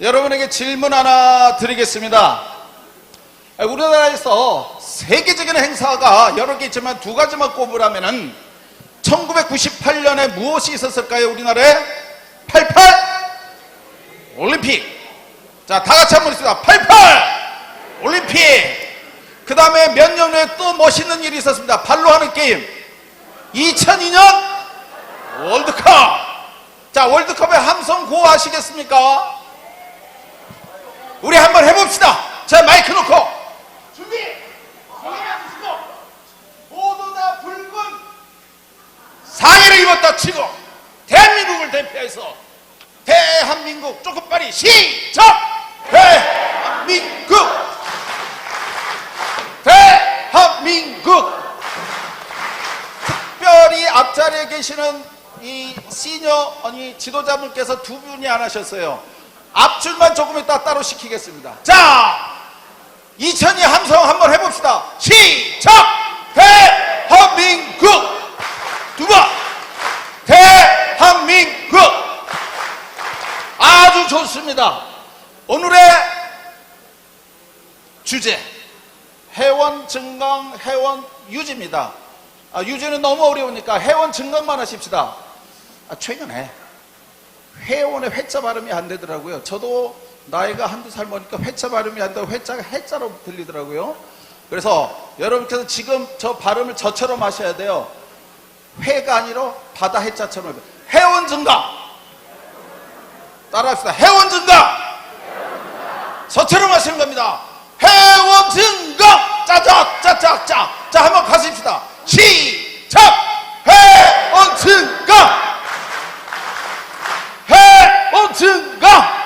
여러분에게 질문 하나 드리겠습니다. 우리나라에서 세계적인 행사가 여러 개 있지만 두 가지만 꼽으라면은 1998년에 무엇이 있었을까요? 우리나라에 88 올림픽. 자, 다 같이 한번 있습니다. 88 올림픽. 그 다음에 몇 년 후에 또 멋있는 일이 있었습니다. 발로 하는 게임 2002년 월드컵. 자, 월드컵의 함성 구호하시겠습니까? 우리 한번 해봅시다. 자, 마이크 놓고 준비. 성의를 주시고 모두 다 붉은 상의를 입었다 치고 대한민국을 대표해서 대한민국 조금 빨리 시작. 대한민국 대한민국. 특별히 앞자리에 계시는 이 시니어 지도자분께서 두 분이 안 하셨어요. 앞줄만 조금 이따 따로 시키겠습니다. 자, 2002 함성 한번 해봅시다. 시작. 대한민국. 두 번. 대한민국. 아주 좋습니다. 오늘의 주제 회원 증강, 회원 유지입니다. 유지는 너무 어려우니까 회원 증강만 하십시다. 최근에 회원의 회자 발음이 안 되더라고요. 저도 나이가 한두 살 먹으니까 회자 발음이 안 되고 회자가 해자로 들리더라고요. 그래서 여러분께서 지금 저 발음을 저처럼 하셔야 돼요. 회가 아니라 바다 해자처럼. 회원 증강. 따라합시다. 회원 증강. 저처럼 하시는 겁니다. 회원 증강. 짜작 짜작짜. 자, 한번 가십시다. 시작. 회원 증강. 회원 증강.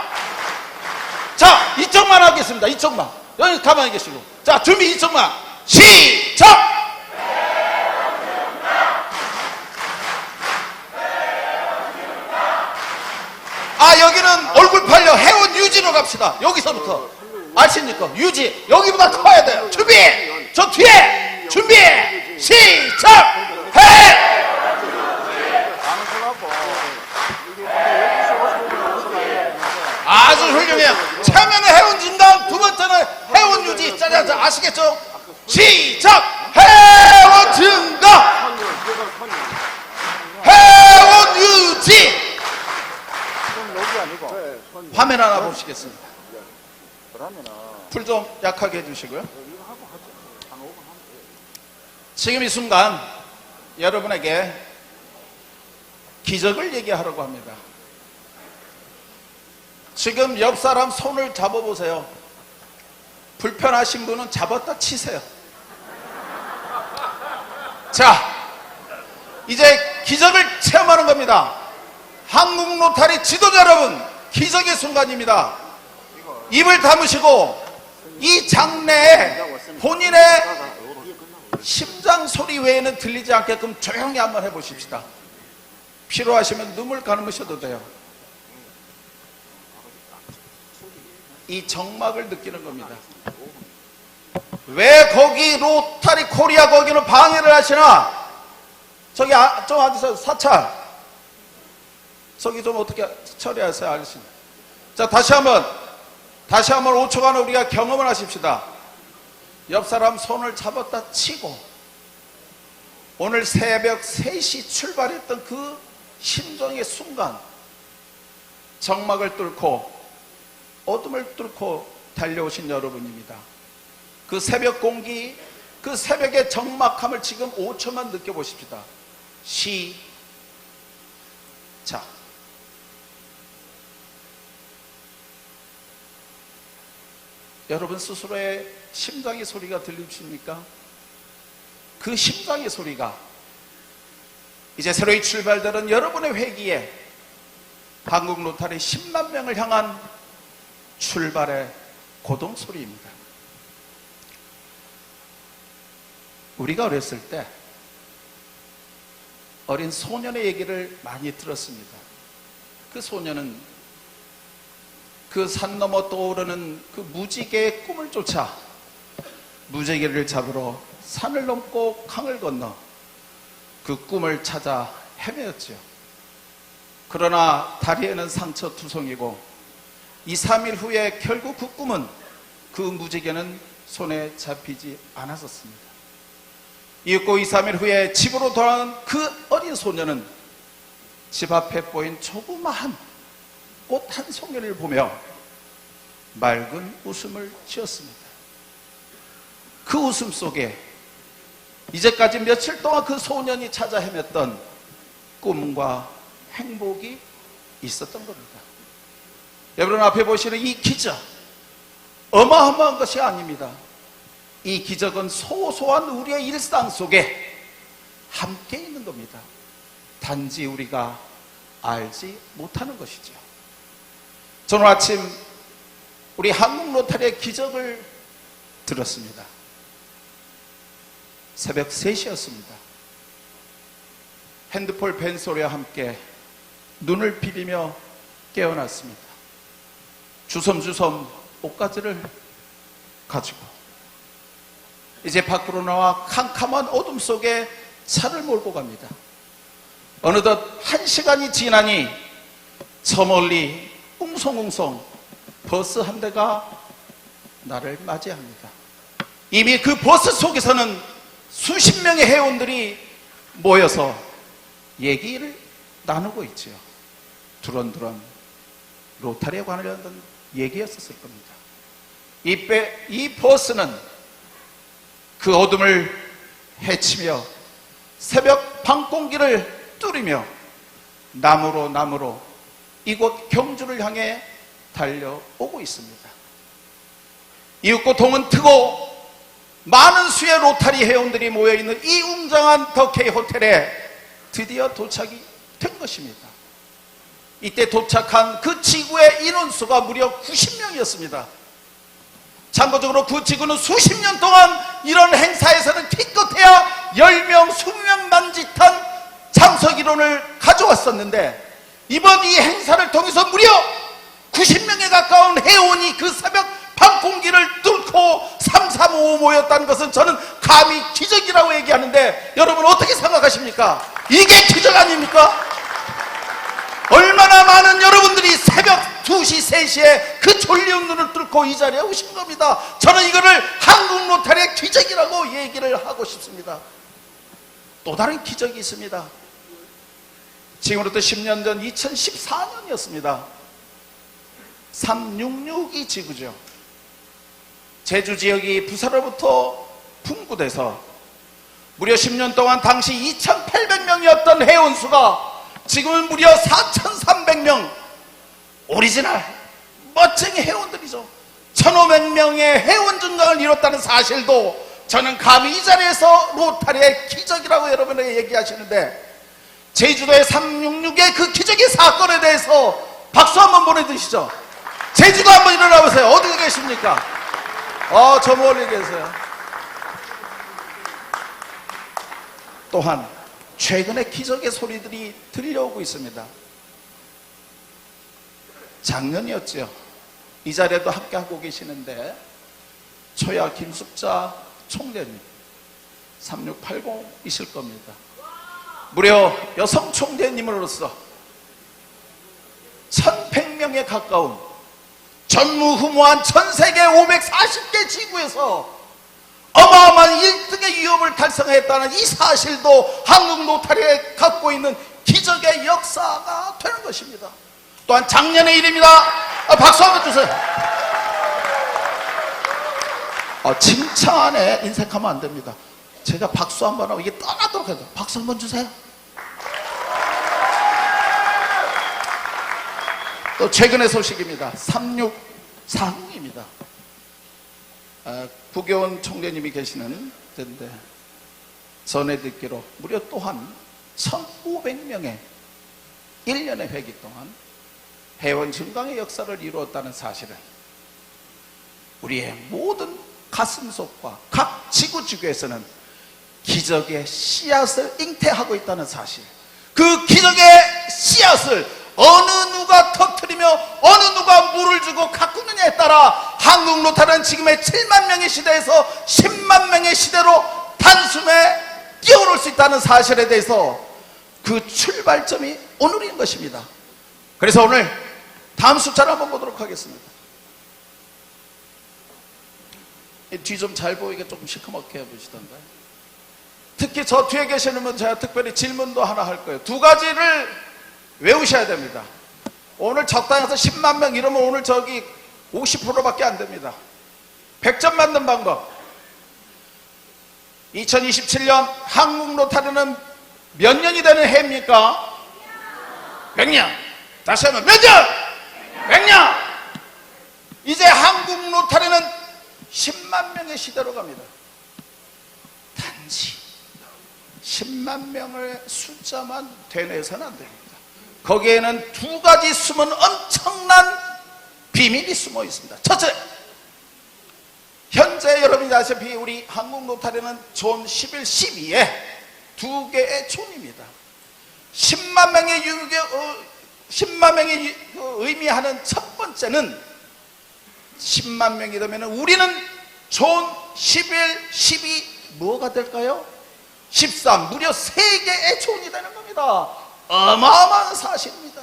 자, 이쪽만 하겠습니다. 이쪽만. 여기 가만히 계시고. 자, 준비. 이쪽만. 시작. 여기는 얼굴 팔려. 회원 유지로 갑시다. 여기서부터. 아십니까? 유지. 여기보다 커야 돼요. 준비. 저 뒤에. 준비. 시작. 아주 훌륭해요. 처음에는 회원 증강, 두 번째는 회원 유지. 짜자자. 아시겠죠? 시작. 회원 증강. 회원 유지. 화면 하나 보시겠습니다. 불 좀 약하게 해주시고요. 지금 이 순간 여러분에게 기적을 얘기하려고 합니다. 지금 옆 사람 손을 잡아보세요. 불편하신 분은 잡았다 치세요. 자, 이제 기적을 체험하는 겁니다. 한국 로타리 지도자 여러분, 기적의 순간입니다. 입을 다무시고 이 장내에 본인의 심장 소리 외에는 들리지 않게끔 조용히 한번 해보십시다. 필요하시면 눈물 감으셔도 돼요. 이 정막을 느끼는 겁니다. 왜 거기 로타리 코리아 거기는 방해를 하시나? 저기 좀 앉으세요. 사찰 저기 좀 어떻게 처리하세요, 아저씨. 자, 다시 한번 5초간 우리가 경험을 하십시다. 옆 사람 손을 잡았다 치고 오늘 새벽 3시 출발했던 그 심정의 순간, 정막을 뚫고 어둠을 뚫고 달려오신 여러분입니다. 그 새벽 공기, 그 새벽의 적막함을 지금 5초만 느껴보십시다. 시작. 여러분 스스로의 심장의 소리가 들리십니까? 그 심장의 소리가 이제 새로이 출발되는 여러분의 회기에 한국 로타리 10만 명을 향한 출발의 고동 소리입니다. 우리가 어렸을 때 어린 소년의 얘기를 많이 들었습니다. 그 소년은 그 산 넘어 떠오르는 그 무지개의 꿈을 쫓아 무지개를 잡으러 산을 넘고 강을 건너 그 꿈을 찾아 헤매었죠. 그러나 다리에는 상처 투성이고 2, 3일 후에 결국 그 꿈은, 그 무지개는 손에 잡히지 않았었습니다. 이윽고 2, 3일 후에 집으로 돌아온 그 어린 소녀는 집 앞에 보인 조그마한 꽃 한 송이를 보며 맑은 웃음을 지었습니다. 그 웃음 속에 이제까지 며칠 동안 그 소년이 찾아 헤맸던 꿈과 행복이 있었던 겁니다. 여러분 앞에 보시는 이 기적, 어마어마한 것이 아닙니다. 이 기적은 소소한 우리의 일상 속에 함께 있는 겁니다. 단지 우리가 알지 못하는 것이죠. 저는 아침 우리 한국 로타리의 기적을 들었습니다. 새벽 3시였습니다. 핸드폰 벤소리와 함께 눈을 비비며 깨어났습니다. 주섬주섬 옷가지를 가지고 이제 밖으로 나와 캄캄한 어둠 속에 차를 몰고 갑니다. 어느덧 1시간이 지나니 저 멀리 웅성웅성 버스 한 대가 나를 맞이합니다. 이미 그 버스 속에서는 수십 명의 회원들이 모여서 얘기를 나누고 있지요. 두런두런 로타리에 관련된 얘기였었을 겁니다. 이 버스는 그 어둠을 헤치며 새벽 밤 공기를 뚫으며 남으로 이곳 경주를 향해 달려오고 있습니다. 이윽고 동은 트고 많은 수의 로타리 회원들이 모여있는 이 웅장한 더케이 호텔에 드디어 도착이 된 것입니다. 이때 도착한 그 지구의 인원수가 무려 90명이었습니다. 참고적으로 그 지구는 수십 년 동안 이런 행사에서는 기껏해야 10명, 20명 남짓한 참석 인원을 가져왔었는데, 이번 이 행사를 통해서 무려 90명에 가까운 회원이 그 새벽 밤 공기를 뚫고 335 모였다는 것은 저는 감히 기적이라고 얘기하는데, 여러분 어떻게 생각하십니까? 이게 기적 아닙니까? 얼마나 많은 여러분들이 새벽 2시, 3시에 그 졸리운 눈을 뚫고 이 자리에 오신 겁니다. 저는 이거를 한국 로타리의 기적이라고 얘기를 하고 싶습니다. 또 다른 기적이 있습니다. 지금으로부터 10년 전 2014년이었습니다. 366이 지구죠. 제주 지역이 부산으로부터 분구돼서 무려 10년 동안 당시 2,800명이었던 회원수가 지금은 무려 4,300명, 오리지널 멋쟁이 회원들이죠. 1,500명의 회원 증강을 이뤘다는 사실도 저는 감히 이 자리에서 로타리의 기적이라고 여러분에게 얘기하시는데, 제주도의 366의 그 기적의 사건에 대해서 박수 한번 보내주시죠. 제주도 한번 일어나 보세요. 어디 계십니까? 저 멀리 계세요. 또한 최근에 기적의 소리들이 들려오고 있습니다. 작년이었죠. 이 자리에도 함께하고 계시는데 초야 김숙자 총대님 3680이실 겁니다. 무려 여성 총대님으로서 1100명에 가까운 전무후무한 전세계 540개 지구에서 어마어마한 1등의 위협을 달성했다는 이 사실도 한국 로타리에 갖고 있는 기적의 역사가 되는 것입니다. 또한 작년의 일입니다. 박수 한번 주세요. 칭찬에 인색하면 안 됩니다. 제가 박수 한번 하고 이게 떠나도록 해요. 박수 한번 주세요. 또 최근의 소식입니다. 3640입니다. 부교원 총대님이 계시는 데인데 전해 듣기로 무려 또한 1,500명의 1년의 회기 동안 회원 증강의 역사를 이루었다는 사실을 우리의 모든 가슴속과 각 지구에서는 기적의 씨앗을 잉태하고 있다는 사실, 그 기적의 씨앗을 어느 누가 터뜨리며 어느 누가 물을 주고 가꾸느냐에 따라 한국 로타리는 지금의 7만 명의 시대에서 10만 명의 시대로 단숨에 뛰어오를 수 있다는 사실에 대해서 그 출발점이 오늘인 것입니다. 그래서 오늘 다음 숫자를 한번 보도록 하겠습니다. 뒤 좀 잘 보이게 조금 시커멓게 해보시던가요? 특히 저 뒤에 계시는 분 제가 특별히 질문도 하나 할 거예요. 두 가지를 외우셔야 됩니다. 오늘 적당해서 10만 명 이러면 오늘 저기 50%밖에 안 됩니다. 100점 맞는 방법. 2027년 한국 로타리는 몇 년이 되는 해입니까? 100년. 다시 한번 몇 년? 100년. 이제 한국 로타리는 10만 명의 시대로 갑니다. 단지 10만 명의 숫자만 되뇌어서는 안 됩니다. 거기에는 두 가지 숨은 엄청난 비밀이 숨어 있습니다. 첫째, 현재 여러분이 아시다시피 우리 한국 로타리는 존 11, 12에 두 개의 존입니다. 10만 명이 의미하는 첫 번째는 10만 명이 되면 우리는 존 11, 12 뭐가 될까요? 13, 무려 3개의 존이 되는 겁니다. 어마어마한 사실입니다.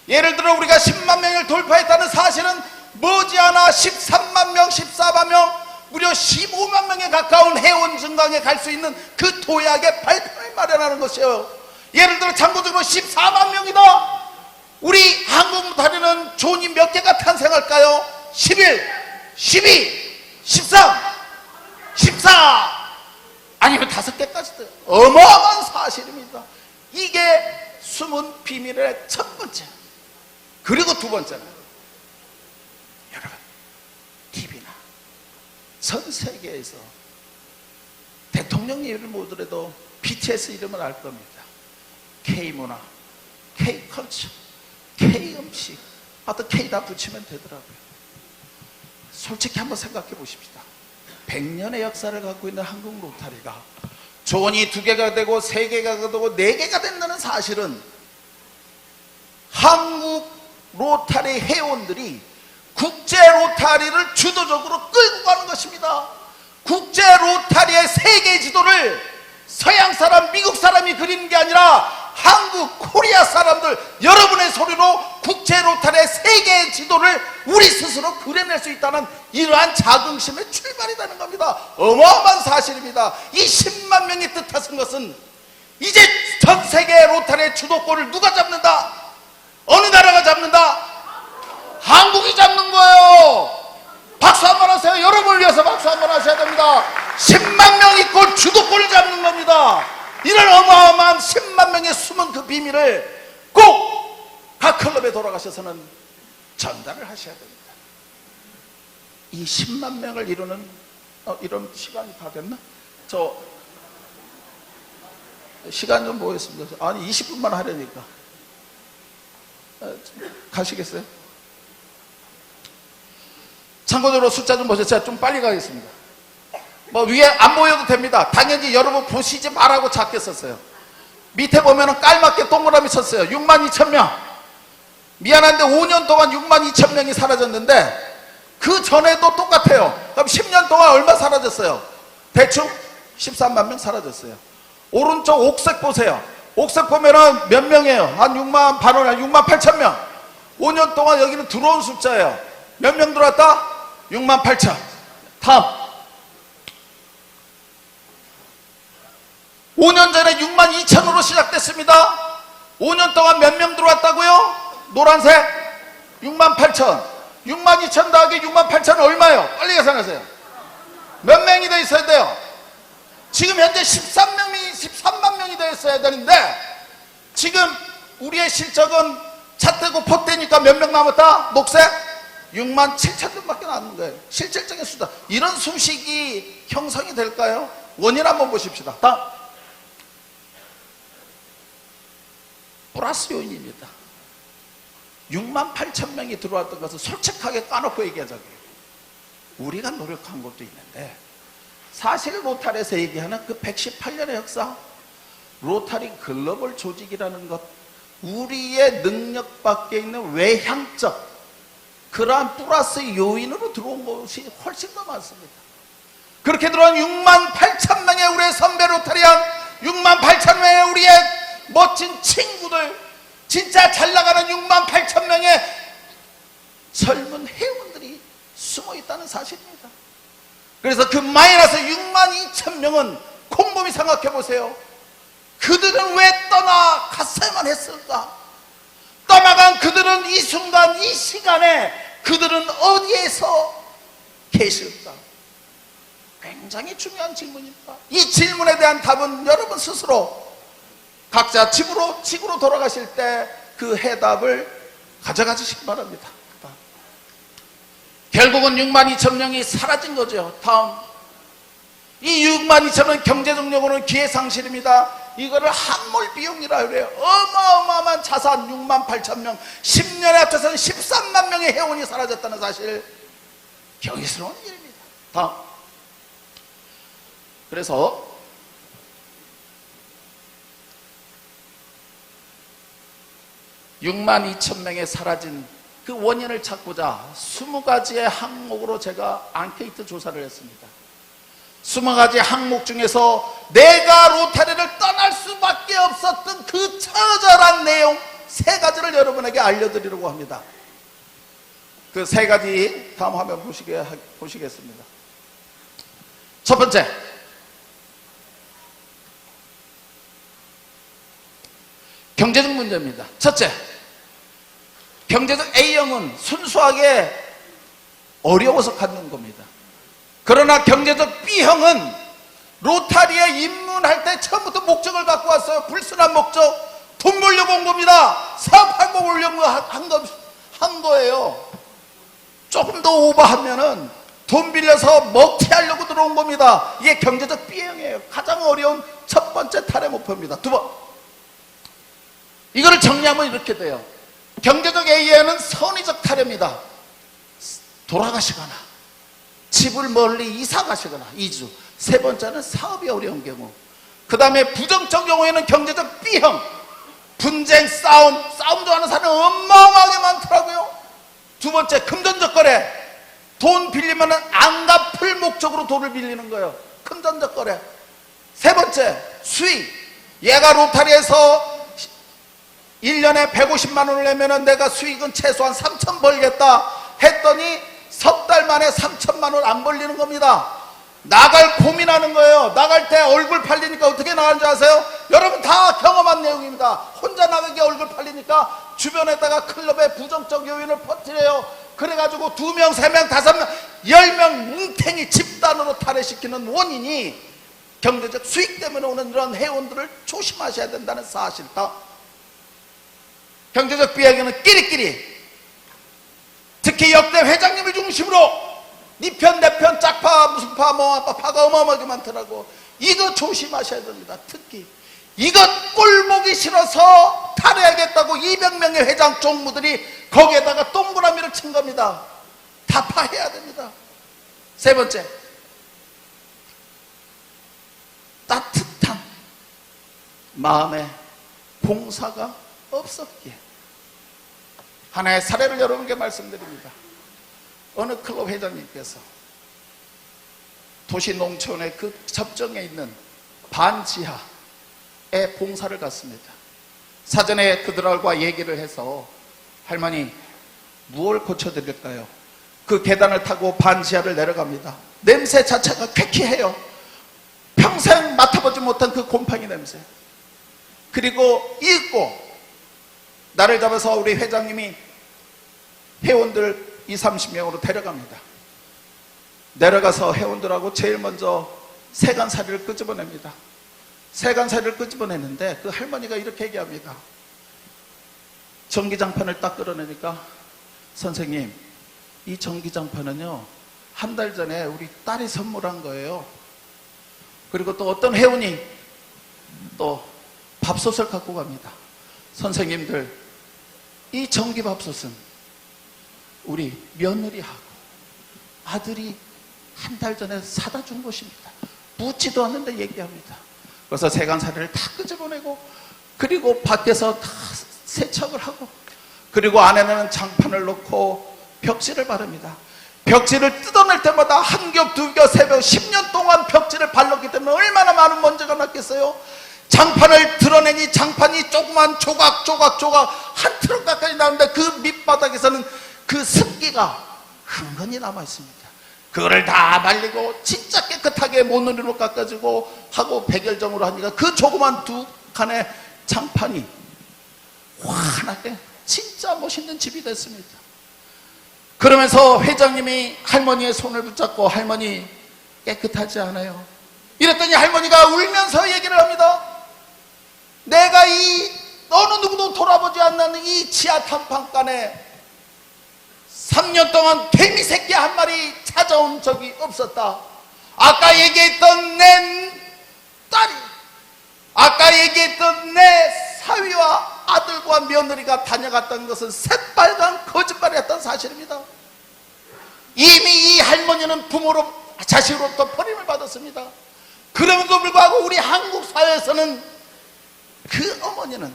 예를 들어 우리가 10만 명을 돌파했다는 사실은 머지않아 13만 명, 14만 명, 무려 15만 명에 가까운 회원 증강에 갈 수 있는 그 도약의 발판을 마련하는 것이에요. 예를 들어 참고적으로 14만 명이다. 우리 한국 로타리는 존이 몇 개가 탄생할까요? 11, 12, 13, 14 아니면 5개까지 돼요. 어마어마한 사실입니다. 이게 숨은 비밀의 첫 번째. 그리고 두 번째는 여러분 TV나 전 세계에서 대통령 이름을 모르더라도 BTS 이름을 알 겁니다. K문화, K컬처, K음식, 하여튼 K 다 붙이면 되더라고요. 솔직히 한번 생각해 보십시다. 100년의 역사를 갖고 있는 한국 로타리가 존이 2개가 되고 3개가 되고 4개가 된다는 사실은 한국 로타리 회원들이 국제 로타리를 주도적으로 끌고 가는 것입니다. 국제 로타리의 세계 지도를 서양 사람, 미국 사람이 그리는 게 아니라 한국, 코리아 사람들 여러분의 소리로 국제 로타리의 세계 지도를 우리 스스로 그려낼 수 있다는 이러한 자긍심의 출발이 되는 겁니다. 어마어마한 사실입니다. 이 10만 명이 뜻하는 것은 이제 전 세계 로타리의 주도권을 누가 잡는다? 어느 나라가 잡는다? 한국이 잡는 거예요. 박수 한번 하세요. 여러분을 위해서 박수 한번 하셔야 됩니다. 10만 명이 꼴 주도권을 잡는 겁니다. 이런 어마어마한 10만 명의 숨은 그 비밀을 꼭 각 클럽에 돌아가셔서는 전달을 하셔야 됩니다. 이 10만 명을 이루는 이런 시간이 다 됐나? 저 시간 좀 보겠습니다. 아니 20분만 하려니까 가시겠어요? 참고적으로 숫자 좀 보세요. 제가 좀 빨리 가겠습니다. 뭐 위에 안 보여도 됩니다. 당연히 여러분 보시지 말라고 작게 썼어요. 밑에 보면은 깔맞게 동그라미 쳤어요. 62,000명. 미안한데 5년 동안 62,000명이 사라졌는데 그 전에도 똑같아요. 그럼 10년 동안 얼마 사라졌어요? 대충 13만 명 사라졌어요. 오른쪽 옥색 보세요. 옥색 보면은 몇 명이에요? 한 6만 반원, 6만 8천 명. 5년 동안 여기는 들어온 숫자예요. 몇 명 들어왔다? 6만 8천. 다음. 5년 전에 6만 2천으로 시작됐습니다. 5년 동안 몇 명 들어왔다고요? 노란색 6만 8천. 6만 2천 더하기 6만 8천은 얼마예요? 빨리 계산하세요. 몇 명이 돼 있어야 돼요? 지금 현재 13만 명이 돼 있어야 되는데 지금 우리의 실적은 차떼고 포떼니까 몇 명 남았다? 녹색 6만 7천 명밖에 남는 거예요. 실질적인 숫자. 이런 수식이 형성이 될까요? 원인 한번 보십시다. 다음. 플러스 요인입니다. 6만 8천 명이 들어왔던 것을 솔직하게 까놓고 얘기하자고요. 우리가 노력한 것도 있는데 사실 로타리에서 얘기하는 그 118년의 역사, 로타리 글로벌 조직이라는 것, 우리의 능력 밖에 있는 외향적 그러한 플러스 요인으로 들어온 것이 훨씬 더 많습니다. 그렇게 들어온 6만 8천 명의 우리의 선배 로타리안, 6만 8천 명의 우리의 멋진 친구들, 진짜 잘 나가는 6만 8천 명의 젊은 회원들이 숨어 있다는 사실입니다. 그래서 그 마이너스 6만 2천 명은 곰곰이 생각해 보세요. 그들은 왜 떠나갔어야만 했을까? 떠나간 그들은 이 순간 이 시간에 그들은 어디에서 계실까? 굉장히 중요한 질문입니다. 이 질문에 대한 답은 여러분 스스로 각자 지구로 돌아가실 때 그 해답을 가져가시기 바랍니다. 결국은 6만 2천 명이 사라진 거죠. 다음, 이 6만 2천 명 경제적으로는 기회상실입니다. 이거를 함몰 비용이라 그래요. 어마어마한 자산 6만 8천 명, 10년에 합쳐서는 13만 명의 회원이 사라졌다는 사실, 경이스러운 일입니다. 다음, 그래서 6만 2천 명의 사라진 그 원인을 찾고자 20가지의 항목으로 제가 앙케이트 조사를 했습니다. 20가지 항목 중에서 내가 로타리를 떠날 수밖에 없었던 그 처절한 내용 3가지를 여러분에게 알려드리려고 합니다. 그 3가지 다음 화면 보시겠습니다. 첫 번째, 경제적 문제입니다. 첫째, 경제적 A형은 순수하게 어려워서 갖는 겁니다. 그러나 경제적 B형은 로타리에 입문할 때 처음부터 목적을 갖고 왔어요. 불순한 목적, 돈 벌려고 온 겁니다. 사업하고 오려고 한 거예요. 조금 더 오버하면은 돈 빌려서 먹튀하려고 들어온 겁니다. 이게 경제적 B형이에요. 가장 어려운 첫 번째 탈의 목표입니다. 두 번, 이거를 정리하면 이렇게 돼요. 경제적 A에는 선의적 탈입니다. 돌아가시거나 집을 멀리 이사 가시거나 이주. 세 번째는 사업이 어려운 경우. 그 다음에 부정적 경우에는 경제적 B형, 분쟁, 싸움도 하는 사람이 어마어마하게 많더라고요. 두 번째, 금전적 거래. 돈 빌리면 안 갚을 목적으로 돈을 빌리는 거예요. 금전적 거래. 세 번째, 수익. 얘가 로타리에서 1년에 150만 원을 내면 내가 수익은 최소한 3천 벌겠다 했더니 석 달 만에 3천만 원 안 벌리는 겁니다. 나갈 고민하는 거예요. 나갈 때 얼굴 팔리니까 어떻게 나가는지 아세요? 여러분 다 경험한 내용입니다. 혼자 나가기 얼굴 팔리니까 주변에다가 클럽의 부정적 요인을 퍼뜨려요. 그래가지고 2명, 3명, 5명, 10명 뭉탱이 집단으로 탈회시키는 원인이 경제적 수익 때문에 오는 이런 회원들을 조심하셔야 된다는 사실다. 경제적 B에게는 끼리끼리, 특히 역대 회장님을 중심으로 니 편 내 편 짝파 무슨 파 뭐 파가 어마어마하게 많더라고. 이거 조심하셔야 됩니다. 특히 이것 꼴보기 싫어서 탈해야겠다고 200명의 회장 종무들이 거기에다가 동그라미를 친 겁니다. 다 파해야 됩니다. 세 번째, 따뜻한 마음에 봉사가 없었기에. 하나의 사례를 여러분께 말씀드립니다. 어느 클럽 회장님께서 도시 농촌의 그 접정에 있는 반지하에 봉사를 갔습니다. 사전에 그들과 얘기를 해서 할머니 무엇을 고쳐드릴까요? 그 계단을 타고 반지하를 내려갑니다. 냄새 자체가 쾌쾌해요. 평생 맡아보지 못한 그 곰팡이 냄새. 그리고 읽고 나를 잡아서 우리 회장님이 회원들 20-30명으로 데려갑니다. 내려가서 회원들하고 제일 먼저 세간살이를 끄집어냅니다. 세간살이를 끄집어내는데 그 할머니가 이렇게 얘기합니다. 전기장판을 딱 끌어내니까 선생님, 이 전기장판은요 1달 전에 우리 딸이 선물한 거예요. 그리고 또 어떤 회원이 또 밥솥을 갖고 갑니다. 선생님들, 이 전기밥솥은 우리 며느리하고 아들이 1달 전에 사다 준 것입니다. 묻지도 않는데 얘기합니다. 그래서 세간살이를 다 끄집어내고 그리고 밖에서 다 세척을 하고 그리고 안에는 장판을 놓고 벽지를 바릅니다. 벽지를 뜯어낼 때마다 한 겹, 두 겹, 세 겹, 10년 동안 벽지를 발랐기 때문에 얼마나 많은 먼지가 났겠어요. 장판을 드러내니 장판이 조그만 조각 한 트럭 가까이 나오는데 그 밑바닥에서는 그 습기가 흥건히 남아 있습니다. 그거를 다 말리고 진짜 깨끗하게 모서리로 깎아주고 하고 백열정으로 하니까 그 조그만 두 칸의 장판이 환하게 진짜 멋있는 집이 됐습니다. 그러면서 회장님이 할머니의 손을 붙잡고, 할머니 깨끗하지 않아요? 이랬더니 할머니가 울면서 얘기를 합니다. 내가 이 어느 누구도 돌아보지 않는 이 지하 탐방간에 3년 동안 개미 새끼 한 마리 찾아온 적이 없었다. 아까 얘기했던 내 딸이, 아까 얘기했던 내 사위와 아들과 며느리가 다녀갔던 것은 새빨간 거짓말이었던 사실입니다. 이미 이 할머니는 부모로, 자식으로부터 버림을 받았습니다. 그럼에도 불구하고 우리 한국 사회에서는 그 어머니는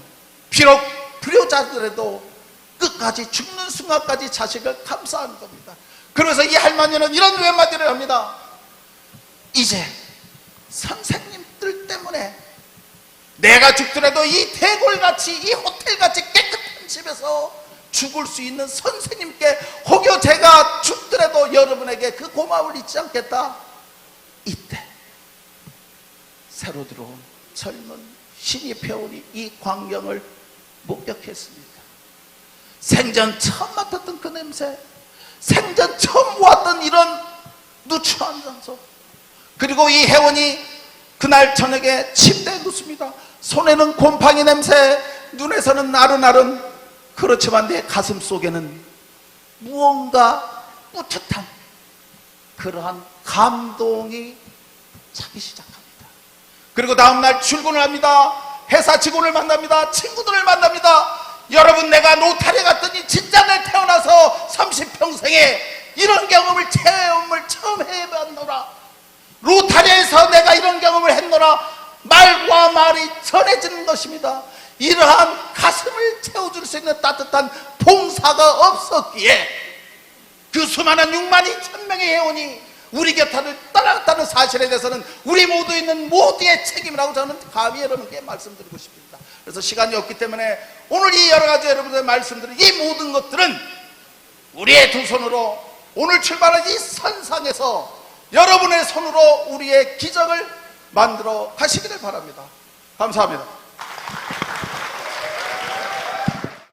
비록 불효자들에도 끝까지 죽는 순간까지 자식을 감싸는 겁니다. 그래서 이 할머니는 이런 외마디를 합니다. 이제 선생님들 때문에 내가 죽더라도 이 대골같이, 이 호텔같이 깨끗한 집에서 죽을 수 있는 선생님께 혹여 제가 죽더라도 여러분에게 그 고마움을 잊지 않겠다. 이때 새로 들어온 젊은 신입 회원이 이 광경을 목격했습니다. 생전 처음 맡았던 그 냄새, 생전 처음 보았던 이런 누추한 장소. 그리고 이 회원이 그날 저녁에 침대에 눕습니다. 손에는 곰팡이 냄새, 눈에서는 나른나른. 그렇지만 내 가슴 속에는 무언가 뿌듯한 그러한 감동이 차기 시작합니다. 그리고 다음날 출근을 합니다. 회사 직원을 만납니다. 친구들을 만납니다. 여러분, 내가 노타리 갔더니 진짜 내 태어나서 30평생에 이런 체험을 처음 해봤노라. 로타리에서 내가 이런 경험을 했노라. 말과 말이 전해지는 것입니다. 이러한 가슴을 채워줄 수 있는 따뜻한 봉사가 없었기에 그 수많은 6만 2천 명의 회원이 우리 곁을 떠났다는 사실에 대해서는 우리 모두 있는 모두의 책임이라고 저는 감히 여러분께 말씀드리고 싶습니다. 그래서 시간이 없기 때문에 오늘 이 여러 가지 여러분들 말씀드린 이 모든 것들은 우리의 두 손으로 오늘 출발한 이 선상에서 여러분의 손으로 우리의 기적을 만들어 가시기를 바랍니다. 감사합니다.